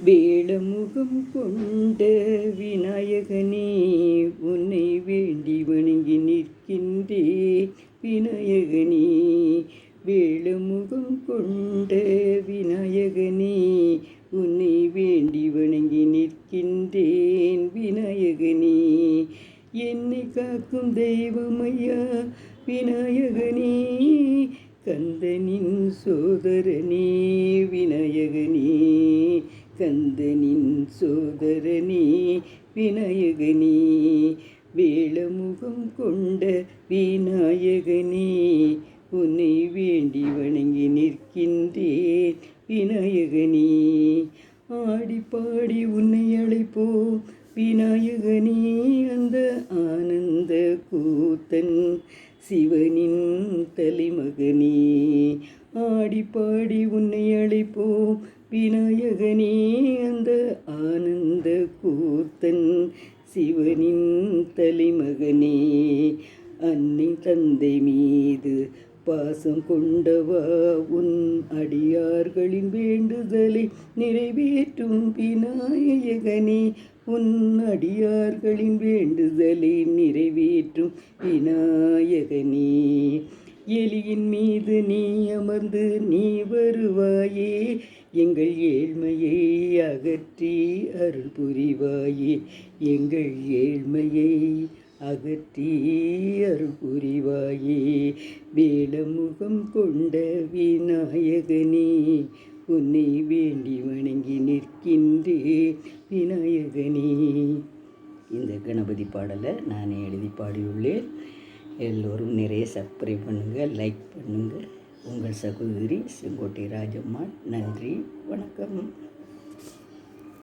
வேளமுகம் கொண்ட விநாயகனே, உன்னை வேண்டி வணங்கி நிற்கின்றேன் விநாயகனே. வேளமுகம் கொண்ட விநாயகனே, உன்னை வேண்டி வணங்கி நிற்கின்றேன் விநாயகனே. என்னை காக்கும் தெய்வமையா விநாயகனே, கந்தனின் சோதரனே விநாயகனே. கந்தனின் சோதரனே விநாயகனே. வேளமுகம் கொண்ட விநாயகனே, உன்னை வேண்டி வணங்கி நிற்கின்றேன் விநாயகனே. ஆடி பாடி உன்னை அழைப்போம் விநாயகனே, அந்த ஆனந்த கூத்தன் சிவனின் தலைமகனே. ஆடி பாடி உன்னை அழைப்போம் விநாயகனே, அந்த ஆனந்த கூத்தன் சிவனின் தலைமகனே. அன்னை தந்தை மீது பாசம் கொண்டவா, உன் அடியார்களின் வேண்டுதலை நிறைவேற்றும் விநாயகனே. உன் அடியார்களின் வேண்டுதலை நிறைவேற்றும் விநாயகனே. எலியின் மீது நீ அமர்ந்து நீ வருவாயே, எங்கள் ஏழ்மையை அகற்றி அருள் புரிவாயே. எங்கள் ஏழ்மையை அகற்றி அருள் புரிவாயே. வேளமுகம் கொண்ட விநாயகனே, உன்னை வேண்டி வணங்கி நிற்கின்றேன் விநாயகனே. இந்த கணபதி பாடலை நானே எழுதி பாடியுள்ளேன். எல்லோரும் நிறைய சப்ஸ்கிரைப் பண்ணுங்கள், லைக் பண்ணுங்கள். உங்கள் சகோதரி செங்கோட்டை ராஜம்மாள். நன்றி, வணக்கம்.